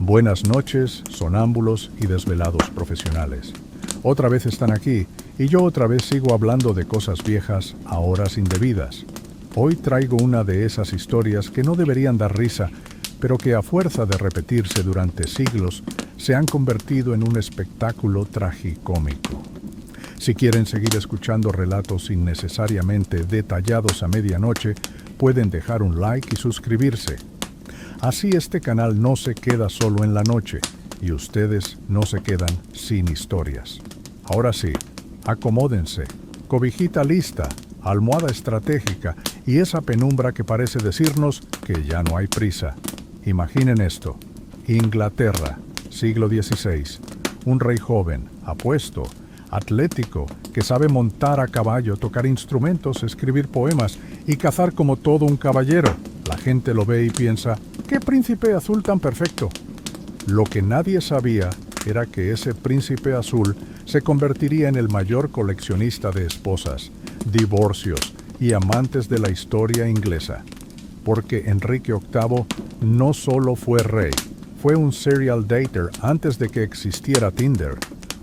Buenas noches, sonámbulos y desvelados profesionales. Otra vez están aquí, y yo otra vez sigo hablando de cosas viejas a horas indebidas. Hoy traigo una de esas historias que no deberían dar risa, pero que a fuerza de repetirse durante siglos, se han convertido en un espectáculo tragicómico. Si quieren seguir escuchando relatos innecesariamente detallados a medianoche, pueden dejar un like y suscribirse. Así este canal no se queda solo en la noche, y ustedes no se quedan sin historias. Ahora sí, acomódense, cobijita lista, almohada estratégica y esa penumbra que parece decirnos que ya no hay prisa. Imaginen esto: Inglaterra, siglo XVI, un rey joven, apuesto, atlético, que sabe montar a caballo, tocar instrumentos, escribir poemas y cazar como todo un caballero. La gente lo ve y piensa, ¡qué príncipe azul tan perfecto! Lo que nadie sabía era que ese príncipe azul se convertiría en el mayor coleccionista de esposas, divorcios y amantes de la historia inglesa. Porque Enrique VIII no solo fue rey, fue un serial dater antes de que existiera Tinder.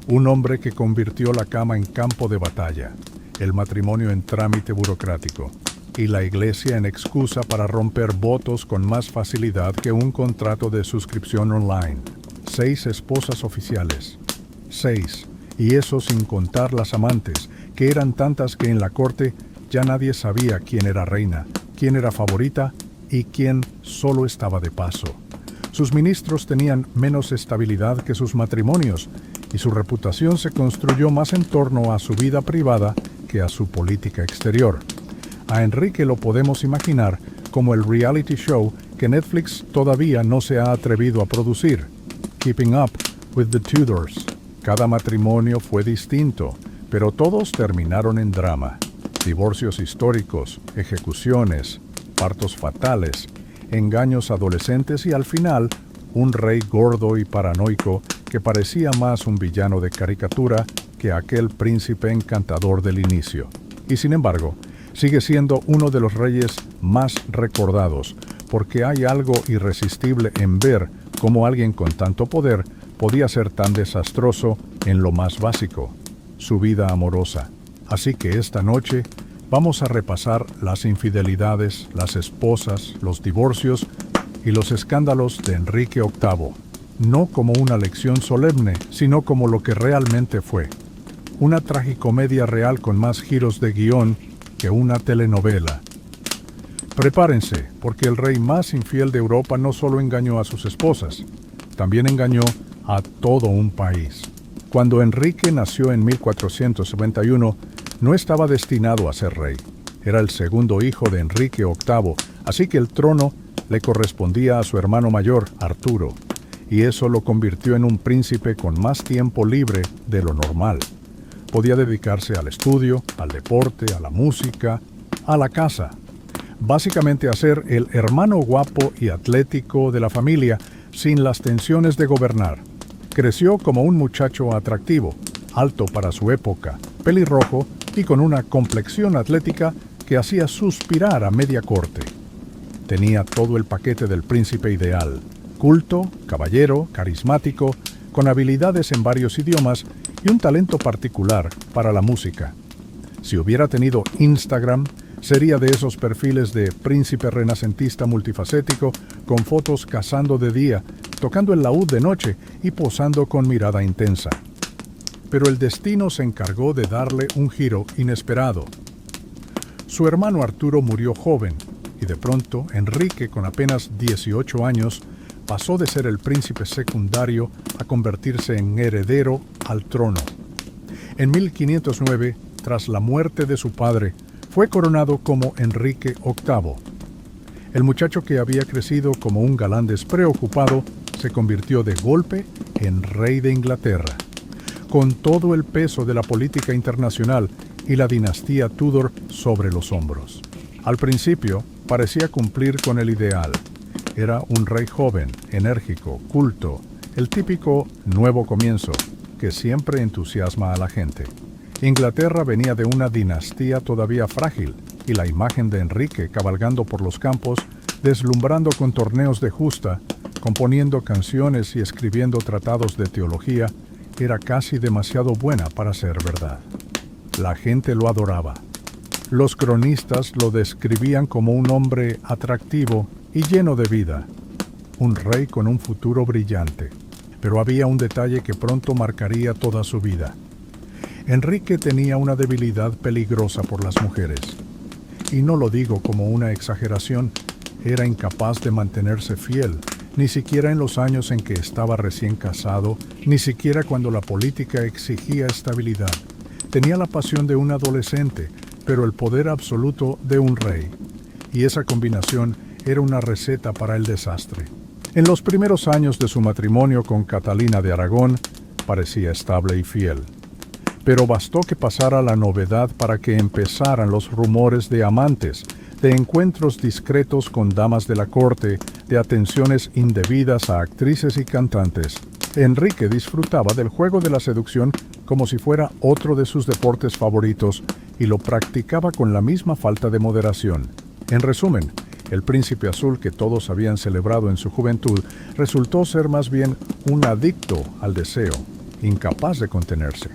Un hombre que convirtió la cama en campo de batalla, el matrimonio en trámite burocrático y la iglesia en excusa para romper votos con más facilidad que un contrato de suscripción online. 6 esposas oficiales. 6. Y eso sin contar las amantes, que eran tantas que en la corte ya nadie sabía quién era reina, quién era favorita y quién solo estaba de paso. Sus ministros tenían menos estabilidad que sus matrimonios, y su reputación se construyó más en torno a su vida privada que a su política exterior. A Enrique lo podemos imaginar como el reality show que Netflix todavía no se ha atrevido a producir, Keeping Up with the Tudors. Cada matrimonio fue distinto, pero todos terminaron en drama. Divorcios históricos, ejecuciones, partos fatales, engaños adolescentes y al final, un rey gordo y paranoico que parecía más un villano de caricatura que aquel príncipe encantador del inicio. Y sin embargo, sigue siendo uno de los reyes más recordados, porque hay algo irresistible en ver cómo alguien con tanto poder podía ser tan desastroso en lo más básico, su vida amorosa. Así que esta noche vamos a repasar las infidelidades, las esposas, los divorcios y los escándalos de Enrique VIII. No como una lección solemne, sino como lo que realmente fue. Una tragicomedia real con más giros de guión que una telenovela. Prepárense, porque el rey más infiel de Europa no solo engañó a sus esposas, también engañó a todo un país. Cuando Enrique nació en 1491, no estaba destinado a ser rey. Era el segundo hijo de Enrique VIII, así que el trono le correspondía a su hermano mayor, Arturo, y eso lo convirtió en un príncipe con más tiempo libre de lo normal. Podía dedicarse al estudio, al deporte, a la música, a la casa. Básicamente a ser el hermano guapo y atlético de la familia, sin las tensiones de gobernar. Creció como un muchacho atractivo, alto para su época, pelirrojo y con una complexión atlética que hacía suspirar a media corte. Tenía todo el paquete del príncipe ideal: culto, caballero, carismático, con habilidades en varios idiomas y un talento particular para la música. Si hubiera tenido Instagram, sería de esos perfiles de príncipe renacentista multifacético, con fotos cazando de día, tocando el laúd de noche y posando con mirada intensa. Pero el destino se encargó de darle un giro inesperado. Su hermano Arturo murió joven, y de pronto Enrique, con apenas 18 años, pasó de ser el príncipe secundario a convertirse en heredero al trono. En 1509, tras la muerte de su padre, fue coronado como Enrique VIII. El muchacho que había crecido como un galán despreocupado se convirtió de golpe en rey de Inglaterra, con todo el peso de la política internacional y la dinastía Tudor sobre los hombros. Al principio parecía cumplir con el ideal. Era un rey joven, enérgico, culto, el típico nuevo comienzo que siempre entusiasma a la gente. Inglaterra venía de una dinastía todavía frágil y la imagen de Enrique cabalgando por los campos, deslumbrando con torneos de justa, componiendo canciones y escribiendo tratados de teología, era casi demasiado buena para ser verdad. La gente lo adoraba. Los cronistas lo describían como un hombre atractivo y lleno de vida, un rey con un futuro brillante. Pero había un detalle que pronto marcaría toda su vida. Enrique tenía una debilidad peligrosa por las mujeres. Y no lo digo como una exageración, era incapaz de mantenerse fiel, ni siquiera en los años en que estaba recién casado, ni siquiera cuando la política exigía estabilidad. Tenía la pasión de un adolescente, pero el poder absoluto de un rey. Y esa combinación era una receta para el desastre. En los primeros años de su matrimonio con Catalina de Aragón, parecía estable y fiel. Pero bastó que pasara la novedad para que empezaran los rumores de amantes, de encuentros discretos con damas de la corte, de atenciones indebidas a actrices y cantantes. Enrique disfrutaba del juego de la seducción como si fuera otro de sus deportes favoritos y lo practicaba con la misma falta de moderación. En resumen, el príncipe azul que todos habían celebrado en su juventud resultó ser más bien un adicto al deseo, incapaz de contenerse.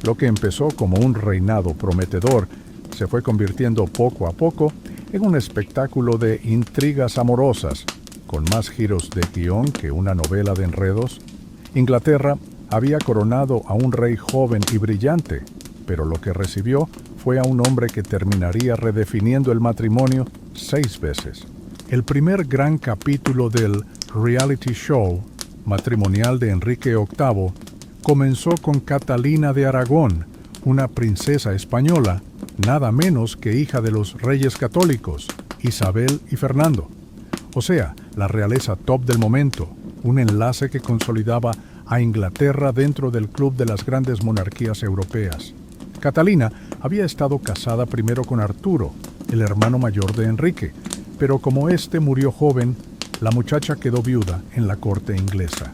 Lo que empezó como un reinado prometedor se fue convirtiendo poco a poco en un espectáculo de intrigas amorosas, con más giros de guión que una novela de enredos. Inglaterra había coronado a un rey joven y brillante, pero lo que recibió fue a un hombre que terminaría redefiniendo el matrimonio 6 veces. El primer gran capítulo del reality show matrimonial de Enrique VIII comenzó con Catalina de Aragón, una princesa española, nada menos que hija de los reyes católicos, Isabel y Fernando. O sea, la realeza top del momento, un enlace que consolidaba a Inglaterra dentro del club de las grandes monarquías europeas. Catalina había estado casada primero con Arturo, el hermano mayor de Enrique, pero como éste murió joven, la muchacha quedó viuda en la corte inglesa.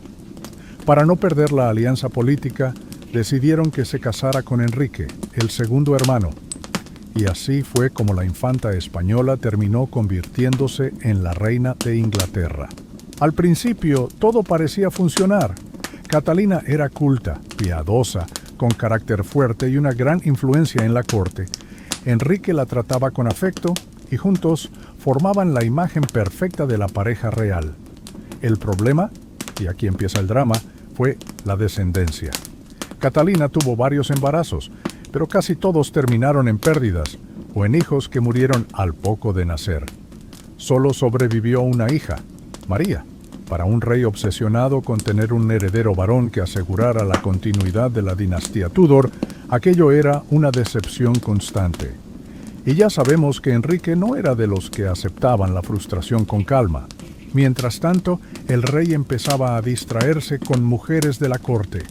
Para no perder la alianza política, decidieron que se casara con Enrique, el segundo hermano, y así fue como la infanta española terminó convirtiéndose en la reina de Inglaterra. Al principio todo parecía funcionar. Catalina era culta, piadosa, con carácter fuerte y una gran influencia en la corte. Enrique la trataba con afecto y juntos formaban la imagen perfecta de la pareja real. El problema, y aquí empieza el drama, fue la descendencia. Catalina tuvo varios embarazos, pero casi todos terminaron en pérdidas o en hijos que murieron al poco de nacer. Solo sobrevivió una hija, María. Para un rey obsesionado con tener un heredero varón que asegurara la continuidad de la dinastía Tudor, aquello era una decepción constante. Y ya sabemos que Enrique no era de los que aceptaban la frustración con calma. Mientras tanto, el rey empezaba a distraerse con mujeres de la corte.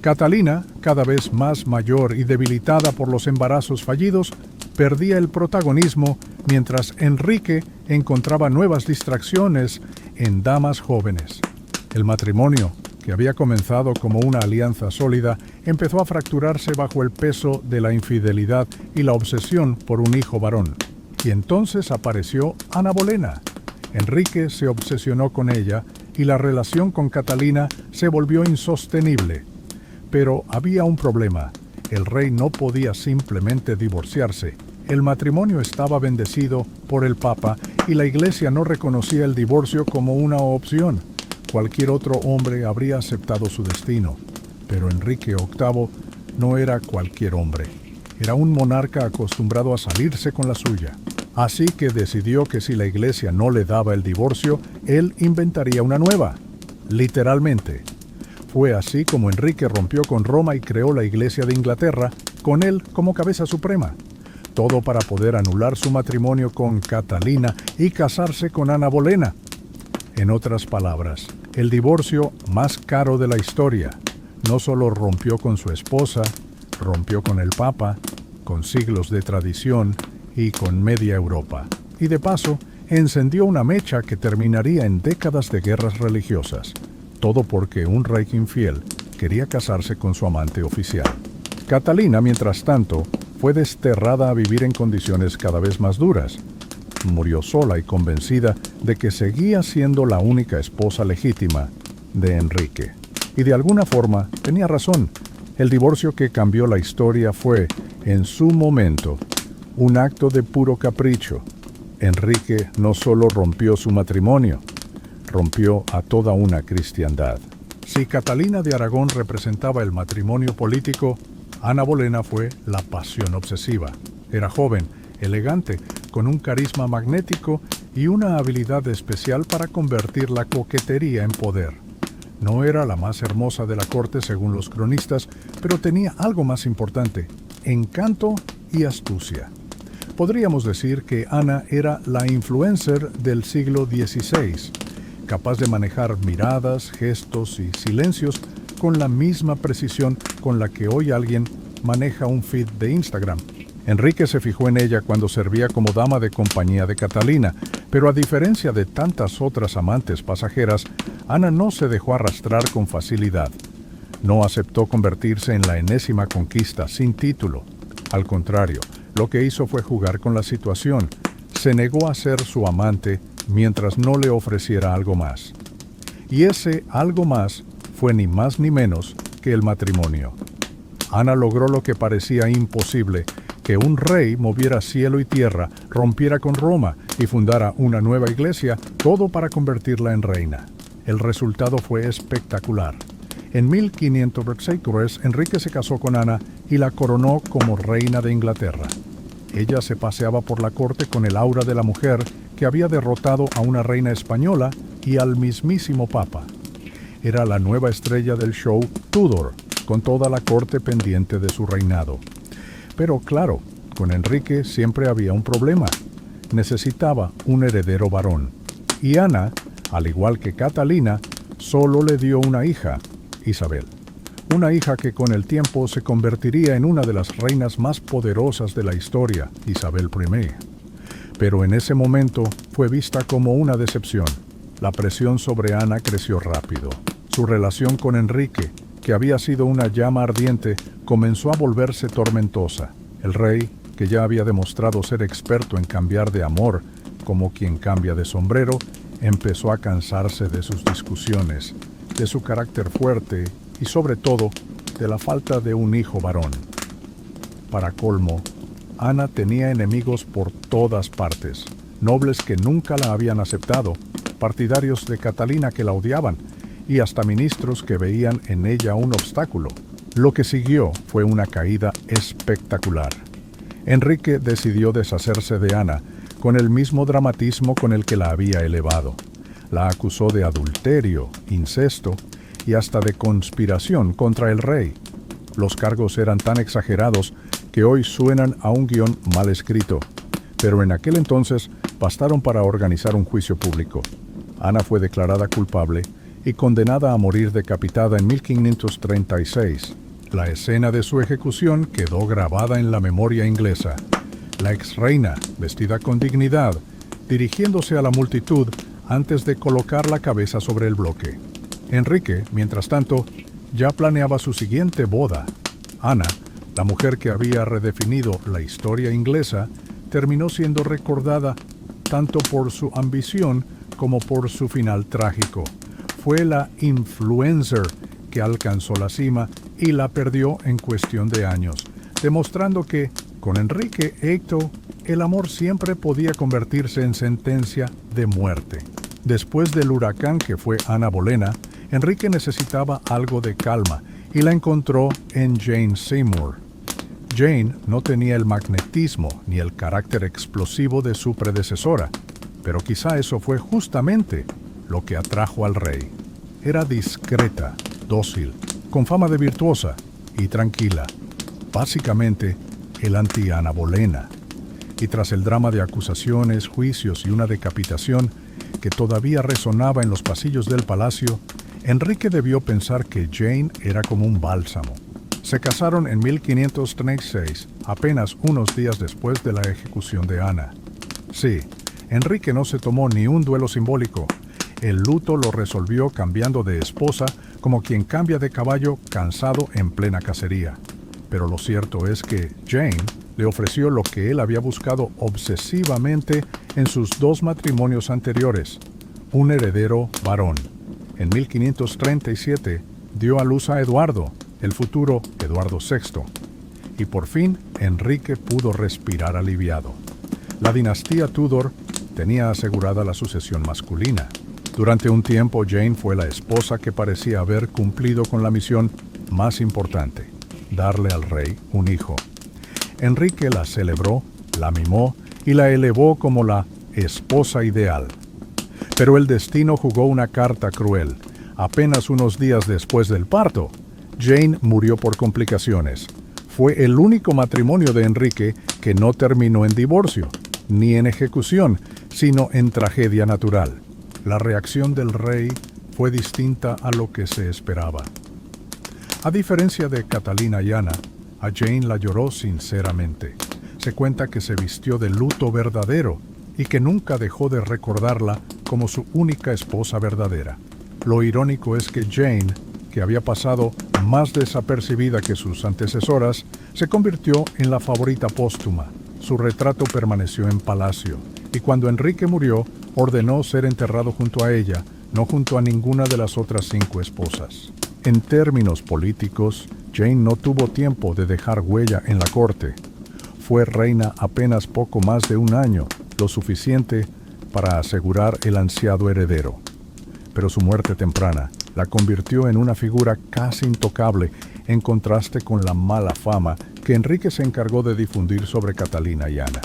Catalina, cada vez más mayor y debilitada por los embarazos fallidos, perdía el protagonismo, mientras Enrique encontraba nuevas distracciones en damas jóvenes. El matrimonio, que había comenzado como una alianza sólida, empezó a fracturarse bajo el peso de la infidelidad y la obsesión por un hijo varón. Y entonces apareció Ana Bolena. Enrique se obsesionó con ella y la relación con Catalina se volvió insostenible. Pero había un problema. El rey no podía simplemente divorciarse. El matrimonio estaba bendecido por el Papa y la Iglesia no reconocía el divorcio como una opción. Cualquier otro hombre habría aceptado su destino, pero Enrique VIII no era cualquier hombre. Era un monarca acostumbrado a salirse con la suya. Así que decidió que si la Iglesia no le daba el divorcio, él inventaría una nueva. Literalmente. Fue así como Enrique rompió con Roma y creó la Iglesia de Inglaterra, con él como cabeza suprema. Todo para poder anular su matrimonio con Catalina y casarse con Ana Bolena. En otras palabras, el divorcio más caro de la historia. No solo rompió con su esposa, rompió con el Papa, con siglos de tradición y con media Europa. Y de paso, encendió una mecha que terminaría en décadas de guerras religiosas. Todo porque un rey infiel quería casarse con su amante oficial. Catalina, mientras tanto, fue desterrada a vivir en condiciones cada vez más duras. murió sola y convencida de que seguía siendo la única esposa legítima de Enrique. Y de alguna forma tenía razón. El divorcio que cambió la historia fue, en su momento, un acto de puro capricho. Enrique no solo rompió su matrimonio, rompió a toda una cristiandad. Si Catalina de Aragón representaba el matrimonio político, Ana Bolena fue la pasión obsesiva. Era joven, elegante, con un carisma magnético y una habilidad especial para convertir la coquetería en poder. No era la más hermosa de la corte según los cronistas, pero tenía algo más importante: encanto y astucia. Podríamos decir que Ana era la influencer del siglo XVI, capaz de manejar miradas, gestos y silencios con la misma precisión con la que hoy alguien maneja un feed de Instagram. Enrique se fijó en ella cuando servía como dama de compañía de Catalina, pero a diferencia de tantas otras amantes pasajeras, Ana no se dejó arrastrar con facilidad. No aceptó convertirse en la enésima conquista sin título. Al contrario, lo que hizo fue jugar con la situación. Se negó a ser su amante mientras no le ofreciera algo más. Y ese algo más fue ni más ni menos que el matrimonio. Ana logró lo que parecía imposible: que un rey moviera cielo y tierra, rompiera con Roma y fundara una nueva iglesia, todo para convertirla en reina. El resultado fue espectacular. En 1523, Enrique se casó con Ana y la coronó como reina de Inglaterra. Ella se paseaba por la corte con el aura de la mujer que había derrotado a una reina española y al mismísimo papa. Era la nueva estrella del show Tudor, con toda la corte pendiente de su reinado. Pero claro, con Enrique siempre había un problema. Necesitaba un heredero varón. Y Ana, al igual que Catalina, solo le dio una hija, Isabel. Una hija que con el tiempo se convertiría en una de las reinas más poderosas de la historia, Isabel I. Pero en ese momento fue vista como una decepción. La presión sobre Ana creció rápido. Su relación con Enrique, que había sido una llama ardiente, comenzó a volverse tormentosa. El rey, que ya había demostrado ser experto en cambiar de amor, como quien cambia de sombrero, empezó a cansarse de sus discusiones, de su carácter fuerte y sobre todo de la falta de un hijo varón. Para colmo, Ana tenía enemigos por todas partes, nobles que nunca la habían aceptado, partidarios de Catalina que la odiaban, y hasta ministros que veían en ella un obstáculo. Lo que siguió fue una caída espectacular. Enrique decidió deshacerse de Ana con el mismo dramatismo con el que la había elevado. La acusó de adulterio, incesto y hasta de conspiración contra el rey. Los cargos eran tan exagerados que hoy suenan a un guión mal escrito, pero en aquel entonces bastaron para organizar un juicio público. Ana fue declarada culpable y condenada a morir decapitada en 1536. La escena de su ejecución quedó grabada en la memoria inglesa. La exreina, vestida con dignidad, dirigiéndose a la multitud antes de colocar la cabeza sobre el bloque. Enrique, mientras tanto, ya planeaba su siguiente boda. Ana, la mujer que había redefinido la historia inglesa, terminó siendo recordada tanto por su ambición como por su final trágico. Fue la influencer que alcanzó la cima y la perdió en cuestión de años, demostrando que, con Enrique VIII, el amor siempre podía convertirse en sentencia de muerte. Después del huracán que fue Ana Bolena, Enrique necesitaba algo de calma y la encontró en Jane Seymour. Jane no tenía el magnetismo ni el carácter explosivo de su predecesora, pero quizá eso fue justamente lo que atrajo al rey. Era discreta, dócil, con fama de virtuosa y tranquila. Básicamente, el anti-Ana Bolena. Y tras el drama de acusaciones, juicios y una decapitación que todavía resonaba en los pasillos del palacio, Enrique debió pensar que Jane era como un bálsamo. Se casaron en 1536, apenas unos días después de la ejecución de Ana. Sí, Enrique no se tomó ni un duelo simbólico. El luto lo resolvió cambiando de esposa como quien cambia de caballo cansado en plena cacería. Pero lo cierto es que Jane le ofreció lo que él había buscado obsesivamente en sus 2 matrimonios anteriores, un heredero varón. En 1537 dio a luz a Eduardo, el futuro Eduardo VI. Y por fin Enrique pudo respirar aliviado. La dinastía Tudor tenía asegurada la sucesión masculina. Durante un tiempo Jane fue la esposa que parecía haber cumplido con la misión más importante, darle al rey un hijo. Enrique la celebró, la mimó y la elevó como la esposa ideal. Pero el destino jugó una carta cruel. Apenas unos días después del parto, Jane murió por complicaciones. Fue el único matrimonio de Enrique que no terminó en divorcio, ni en ejecución, sino en tragedia natural. La reacción del rey fue distinta a lo que se esperaba. A diferencia de Catalina y Ana, a Jane la lloró sinceramente. Se cuenta que se vistió de luto verdadero y que nunca dejó de recordarla como su única esposa verdadera. Lo irónico es que Jane, que había pasado más desapercibida que sus antecesoras, se convirtió en la favorita póstuma. Su retrato permaneció en palacio, y cuando Enrique murió, ordenó ser enterrado junto a ella, no junto a ninguna de las otras 5 esposas. En términos políticos, Jane no tuvo tiempo de dejar huella en la corte. Fue reina apenas poco más de un año, lo suficiente para asegurar el ansiado heredero. Pero su muerte temprana la convirtió en una figura casi intocable en contraste con la mala fama que Enrique se encargó de difundir sobre Catalina y Ana.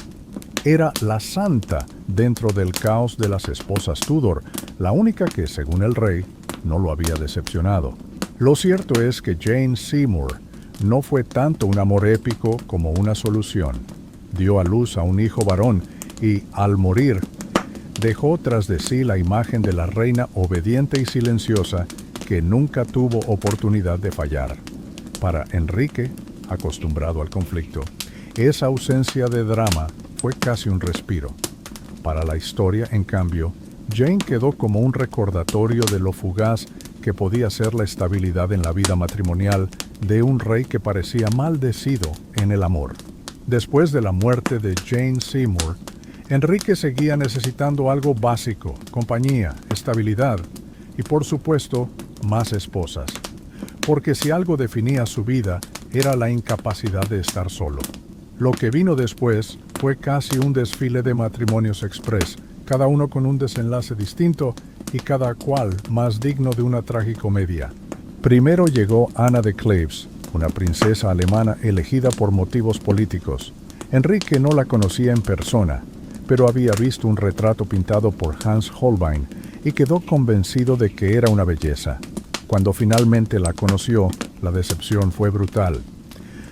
Era la santa dentro del caos de las esposas Tudor, la única que, según el rey, no lo había decepcionado. Lo cierto es que Jane Seymour no fue tanto un amor épico como una solución. Dio a luz a un hijo varón y, al morir, dejó tras de sí la imagen de la reina obediente y silenciosa que nunca tuvo oportunidad de fallar. Para Enrique, acostumbrado al conflicto, esa ausencia de drama fue casi un respiro. Para la historia, en cambio, Jane quedó como un recordatorio de lo fugaz que podía ser la estabilidad en la vida matrimonial de un rey que parecía maldecido en el amor. Después de la muerte de Jane Seymour, Enrique seguía necesitando algo básico: compañía, estabilidad y, por supuesto, más esposas. Porque si algo definía su vida, era la incapacidad de estar solo. Lo que vino después fue casi un desfile de matrimonios express, cada uno con un desenlace distinto y cada cual más digno de una tragicomedia. Primero llegó Ana de Cleves, una princesa alemana elegida por motivos políticos. Enrique no la conocía en persona, pero había visto un retrato pintado por Hans Holbein y quedó convencido de que era una belleza. Cuando finalmente la conoció, la decepción fue brutal.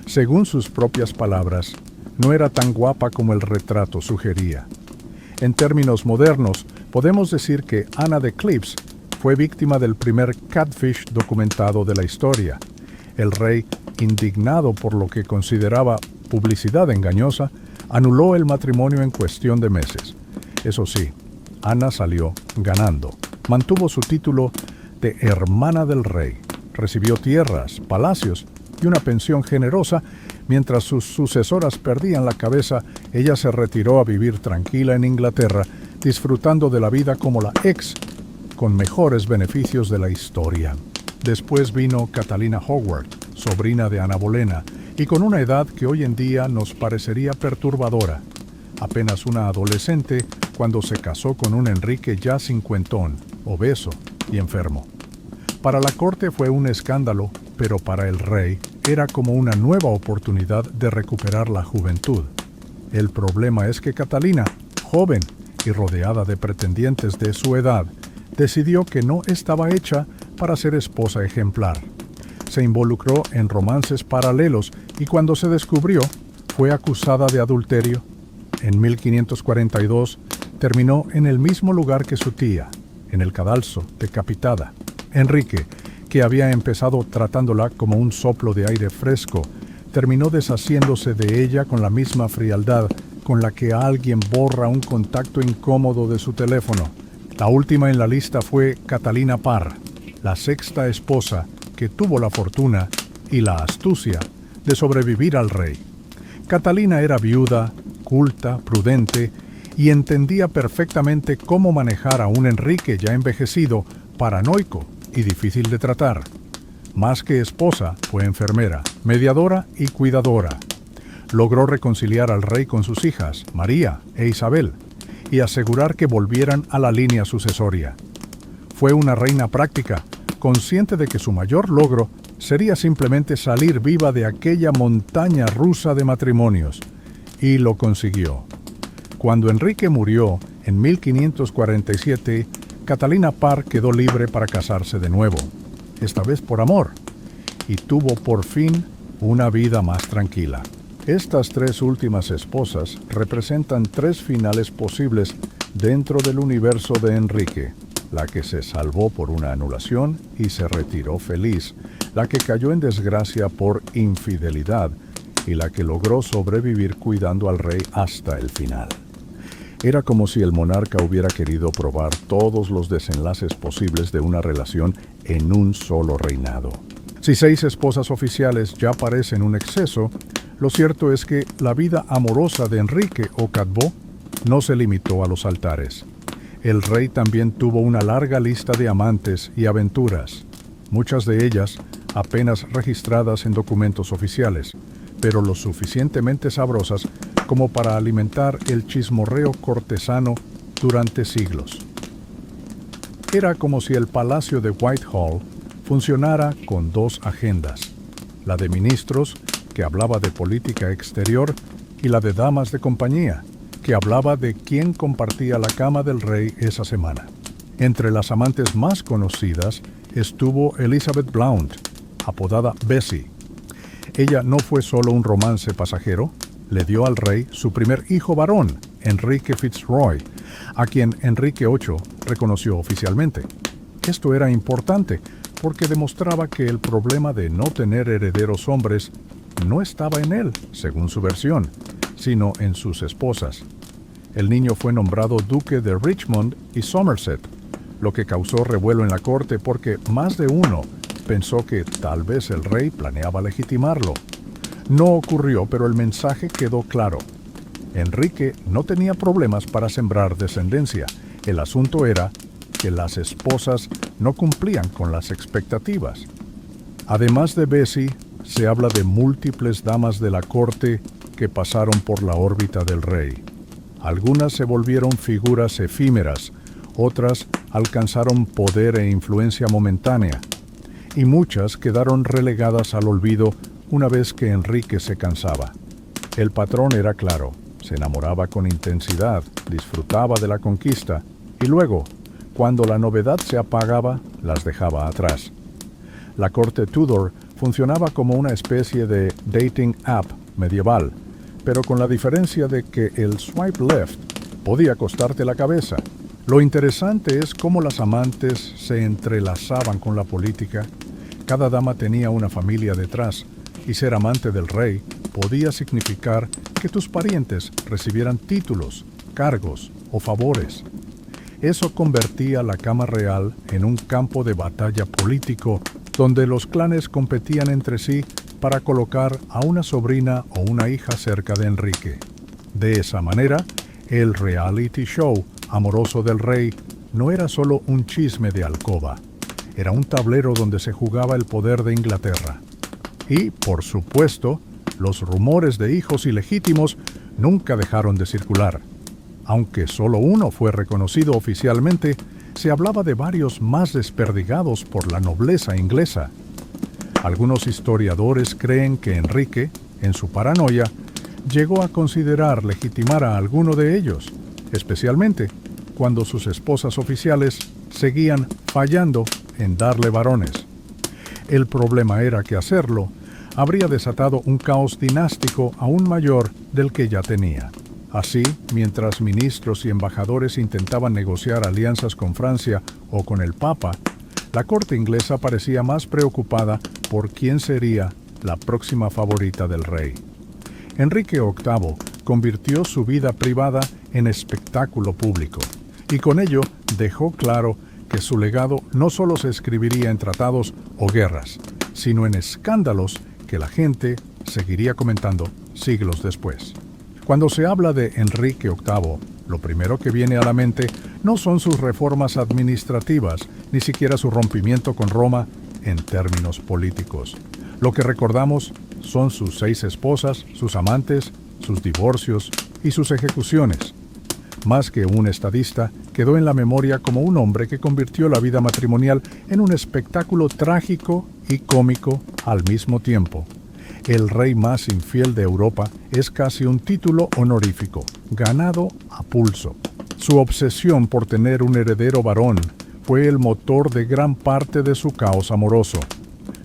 Según sus propias palabras, no era tan guapa como el retrato sugería. En términos modernos, podemos decir que Ana de Cleves fue víctima del primer catfish documentado de la historia. El rey, indignado por lo que consideraba publicidad engañosa, anuló el matrimonio en cuestión de meses. Eso sí, Ana salió ganando. Mantuvo su título de hermana del rey. Recibió tierras, palacios y una pensión generosa. Mientras sus sucesoras perdían la cabeza, ella se retiró a vivir tranquila en Inglaterra, disfrutando de la vida como la ex, con mejores beneficios de la historia. Después vino Catalina Howard, sobrina de Ana Bolena, y con una edad que hoy en día nos parecería perturbadora. Apenas una adolescente cuando se casó con un Enrique ya cincuentón, obeso y enfermo. Para la corte fue un escándalo, pero para el rey era como una nueva oportunidad de recuperar la juventud. El problema es que Catalina, joven y rodeada de pretendientes de su edad, decidió que no estaba hecha para ser esposa ejemplar. Se involucró en romances paralelos y cuando se descubrió, fue acusada de adulterio. En 1542 terminó en el mismo lugar que su tía, en el cadalso, decapitada. Enrique, que había empezado tratándola como un soplo de aire fresco, terminó deshaciéndose de ella con la misma frialdad con la que alguien borra un contacto incómodo de su teléfono. La última en la lista fue Catalina Parr, la sexta esposa que tuvo la fortuna y la astucia de sobrevivir al rey. Catalina era viuda, culta, prudente y entendía perfectamente cómo manejar a un Enrique ya envejecido, paranoico y difícil de tratar. Más que esposa, fue enfermera, mediadora y cuidadora. Logró reconciliar al rey con sus hijas, María e Isabel, y asegurar que volvieran a la línea sucesoria. Fue una reina práctica, consciente de que su mayor logro sería simplemente salir viva de aquella montaña rusa de matrimonios, y lo consiguió. Cuando Enrique murió en 1547, Catalina Parr quedó libre para casarse de nuevo, esta vez por amor, y tuvo por fin una vida más tranquila. Estas tres últimas esposas representan tres finales posibles dentro del universo de Enrique: la que se salvó por una anulación y se retiró feliz, la que cayó en desgracia por infidelidad y la que logró sobrevivir cuidando al rey hasta el final. Era como si el monarca hubiera querido probar todos los desenlaces posibles de una relación en un solo reinado. Si 6 esposas oficiales ya parecen un exceso, lo cierto es que la vida amorosa de Enrique o Catbó no se limitó a los altares. El rey también tuvo una larga lista de amantes y aventuras, muchas de ellas apenas registradas en documentos oficiales, pero lo suficientemente sabrosas como para alimentar el chismorreo cortesano durante siglos. Era como si el palacio de Whitehall funcionara con 2 agendas: la de ministros, que hablaba de política exterior, y la de damas de compañía, que hablaba de quién compartía la cama del rey esa semana. Entre las amantes más conocidas estuvo Elizabeth Blount, apodada Bessie. Ella no fue solo un romance pasajero, le dio al rey su primer hijo varón, Enrique Fitzroy, a quien Enrique VIII reconoció oficialmente. Esto era importante porque demostraba que el problema de no tener herederos hombres no estaba en él, según su versión, sino en sus esposas. El niño fue nombrado duque de Richmond y Somerset, lo que causó revuelo en la corte porque más de uno pensó que tal vez el rey planeaba legitimarlo. No ocurrió, pero el mensaje quedó claro. Enrique no tenía problemas para sembrar descendencia. El asunto era que las esposas no cumplían con las expectativas. Además de Bessie, se habla de múltiples damas de la corte que pasaron por la órbita del rey. Algunas se volvieron figuras efímeras, otras alcanzaron poder e influencia momentánea, y muchas quedaron relegadas al olvido una vez que Enrique se cansaba. El patrón era claro: se enamoraba con intensidad, disfrutaba de la conquista, y luego, cuando la novedad se apagaba, las dejaba atrás. La corte Tudor funcionaba como una especie de dating app medieval, pero con la diferencia de que el swipe left podía costarte la cabeza. Lo interesante es cómo las amantes se entrelazaban con la política. Cada dama tenía una familia detrás, y ser amante del rey podía significar que tus parientes recibieran títulos, cargos o favores. Eso convertía la cama real en un campo de batalla político donde los clanes competían entre sí para colocar a una sobrina o una hija cerca de Enrique. De esa manera, el reality show amoroso del rey no era solo un chisme de alcoba, era un tablero donde se jugaba el poder de Inglaterra. Y, por supuesto, los rumores de hijos ilegítimos nunca dejaron de circular. Aunque solo uno fue reconocido oficialmente, se hablaba de varios más desperdigados por la nobleza inglesa. Algunos historiadores creen que Enrique, en su paranoia, llegó a considerar legitimar a alguno de ellos, especialmente cuando sus esposas oficiales seguían fallando en darle varones. El problema era que hacerlo habría desatado un caos dinástico aún mayor del que ya tenía. Así, mientras ministros y embajadores intentaban negociar alianzas con Francia o con el Papa, la corte inglesa parecía más preocupada por quién sería la próxima favorita del rey. Enrique VIII convirtió su vida privada en espectáculo público, y con ello dejó claro que su legado no solo se escribiría en tratados o guerras, sino en escándalos que la gente seguiría comentando siglos después. Cuando se habla de Enrique VIII, lo primero que viene a la mente no son sus reformas administrativas, ni siquiera su rompimiento con Roma en términos políticos. Lo que recordamos son sus 6 esposas, sus amantes, sus divorcios y sus ejecuciones. Más que un estadista, quedó en la memoria como un hombre que convirtió la vida matrimonial en un espectáculo trágico y cómico al mismo tiempo. El rey más infiel de Europa es casi un título honorífico, ganado a pulso. Su obsesión por tener un heredero varón fue el motor de gran parte de su caos amoroso.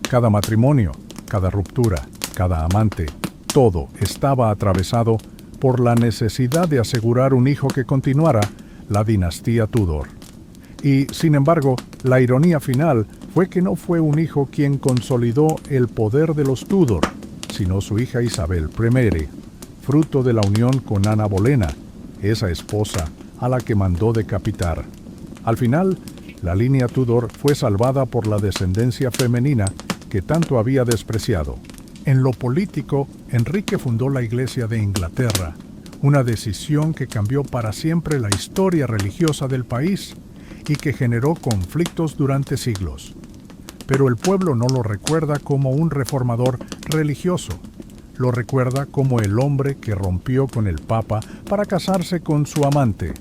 Cada matrimonio, cada ruptura, cada amante, todo estaba atravesado por la necesidad de asegurar un hijo que continuara la dinastía Tudor. Y, sin embargo, la ironía final fue que no fue un hijo quien consolidó el poder de los Tudor, sino su hija Isabel I, fruto de la unión con Ana Bolena, esa esposa a la que mandó decapitar. Al final, la línea Tudor fue salvada por la descendencia femenina que tanto había despreciado. En lo político, Enrique fundó la Iglesia de Inglaterra, una decisión que cambió para siempre la historia religiosa del país y que generó conflictos durante siglos. Pero el pueblo no lo recuerda como un reformador religioso, lo recuerda como el hombre que rompió con el Papa para casarse con su amante.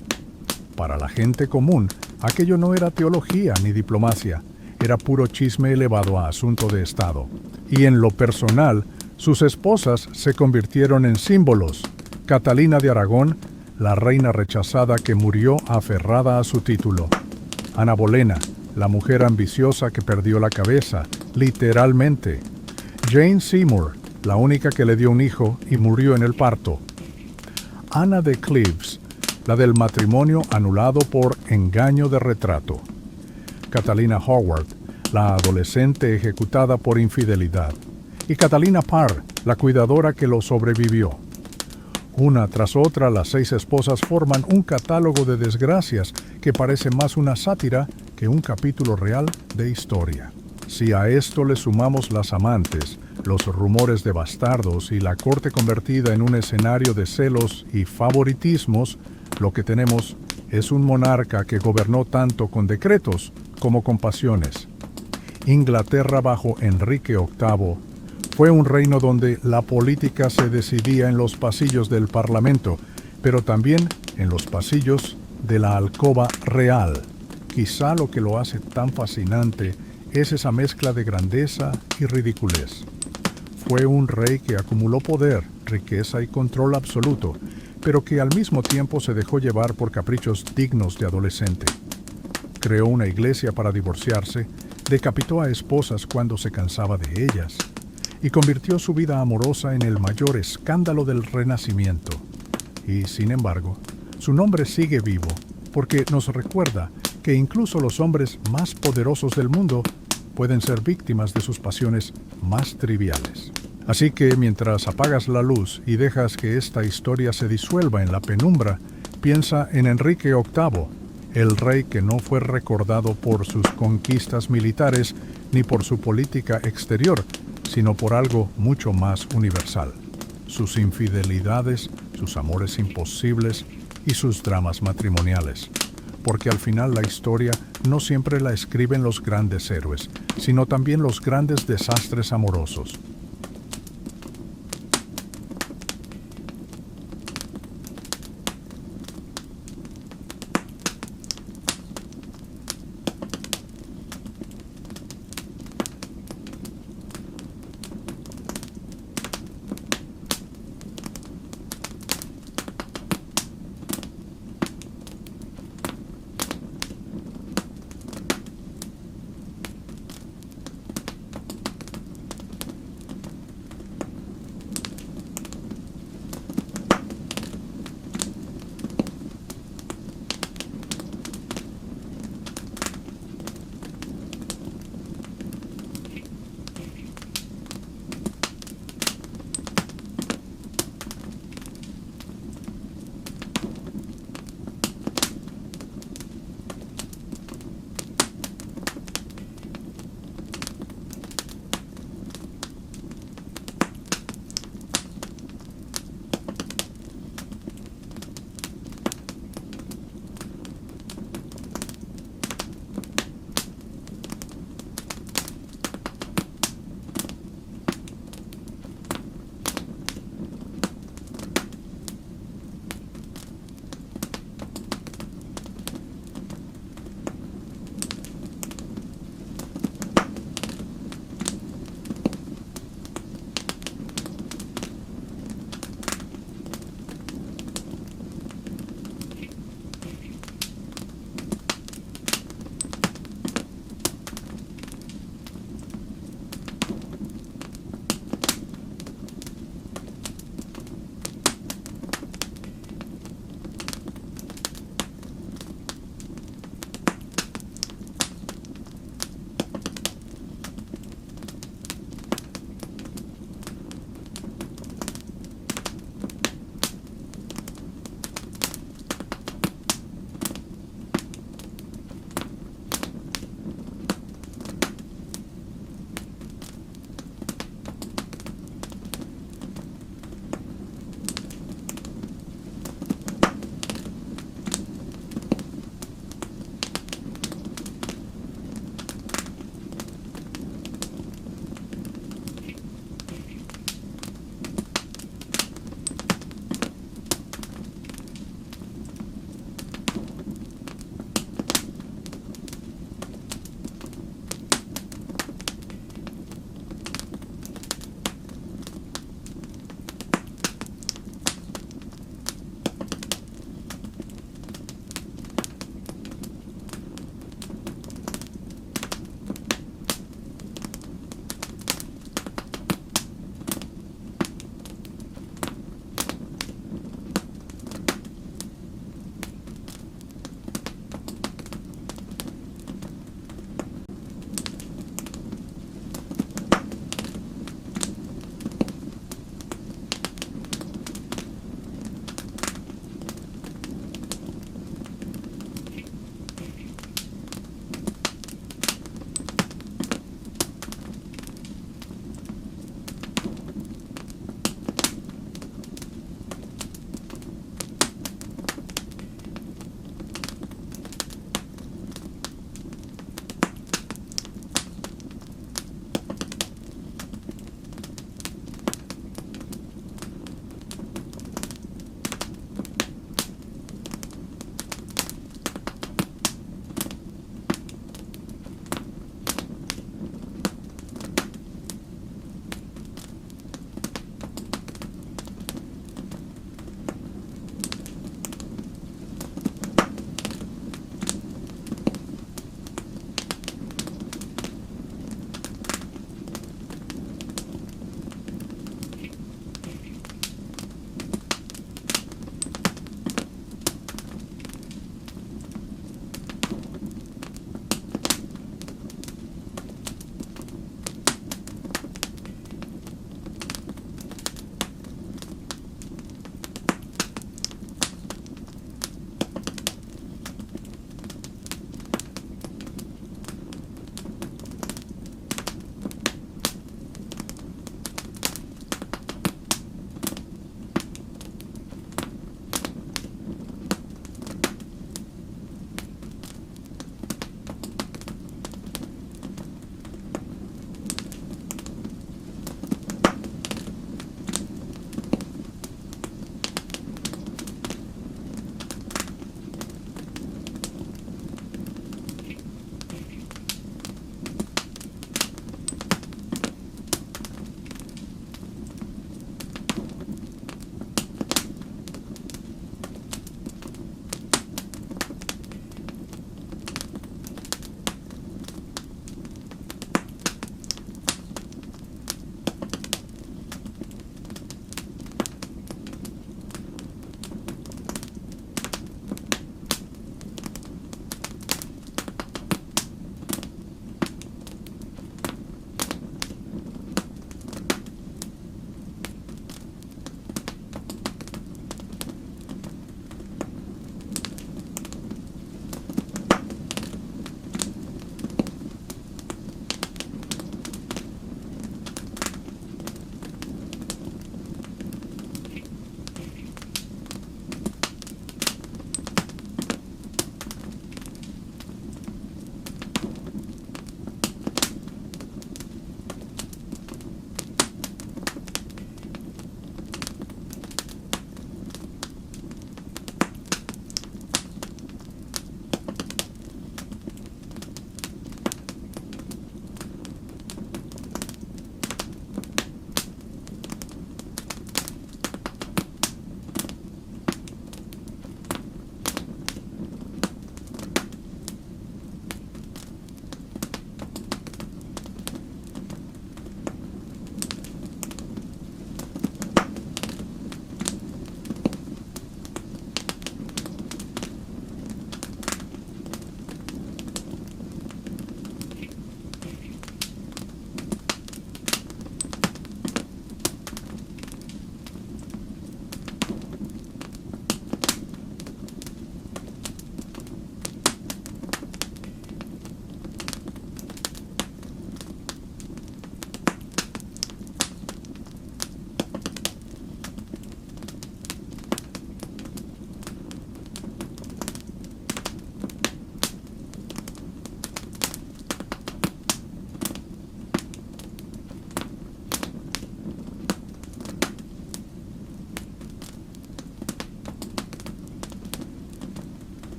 Para la gente común, aquello no era teología ni diplomacia, era puro chisme elevado a asunto de Estado. Y en lo personal, sus esposas se convirtieron en símbolos. Catalina de Aragón, la reina rechazada que murió aferrada a su título. Ana Bolena, la mujer ambiciosa que perdió la cabeza, literalmente. Jane Seymour, la única que le dio un hijo y murió en el parto. Ana de Cleves, la del matrimonio anulado por engaño de retrato. Catalina Howard, la adolescente ejecutada por infidelidad. Y Catalina Parr, la cuidadora que lo sobrevivió. Una tras otra, las 6 esposas forman un catálogo de desgracias que parece más una sátira que un capítulo real de historia. Si a esto le sumamos las amantes, los rumores de bastardos y la corte convertida en un escenario de celos y favoritismos, lo que tenemos es un monarca que gobernó tanto con decretos como con pasiones. Inglaterra bajo Enrique VIII fue un reino donde la política se decidía en los pasillos del Parlamento, pero también en los pasillos de la alcoba real. Quizá lo que lo hace tan fascinante es esa mezcla de grandeza y ridiculez. Fue un rey que acumuló poder, riqueza y control absoluto, pero que al mismo tiempo se dejó llevar por caprichos dignos de adolescente. Creó una iglesia para divorciarse, decapitó a esposas cuando se cansaba de ellas, y convirtió su vida amorosa en el mayor escándalo del Renacimiento. Y, sin embargo, su nombre sigue vivo, porque nos recuerda que incluso los hombres más poderosos del mundo pueden ser víctimas de sus pasiones más triviales. Así que mientras apagas la luz y dejas que esta historia se disuelva en la penumbra, piensa en Enrique VIII, el rey que no fue recordado por sus conquistas militares ni por su política exterior, sino por algo mucho más universal: sus infidelidades, sus amores imposibles y sus dramas matrimoniales. Porque al final la historia no siempre la escriben los grandes héroes, sino también los grandes desastres amorosos.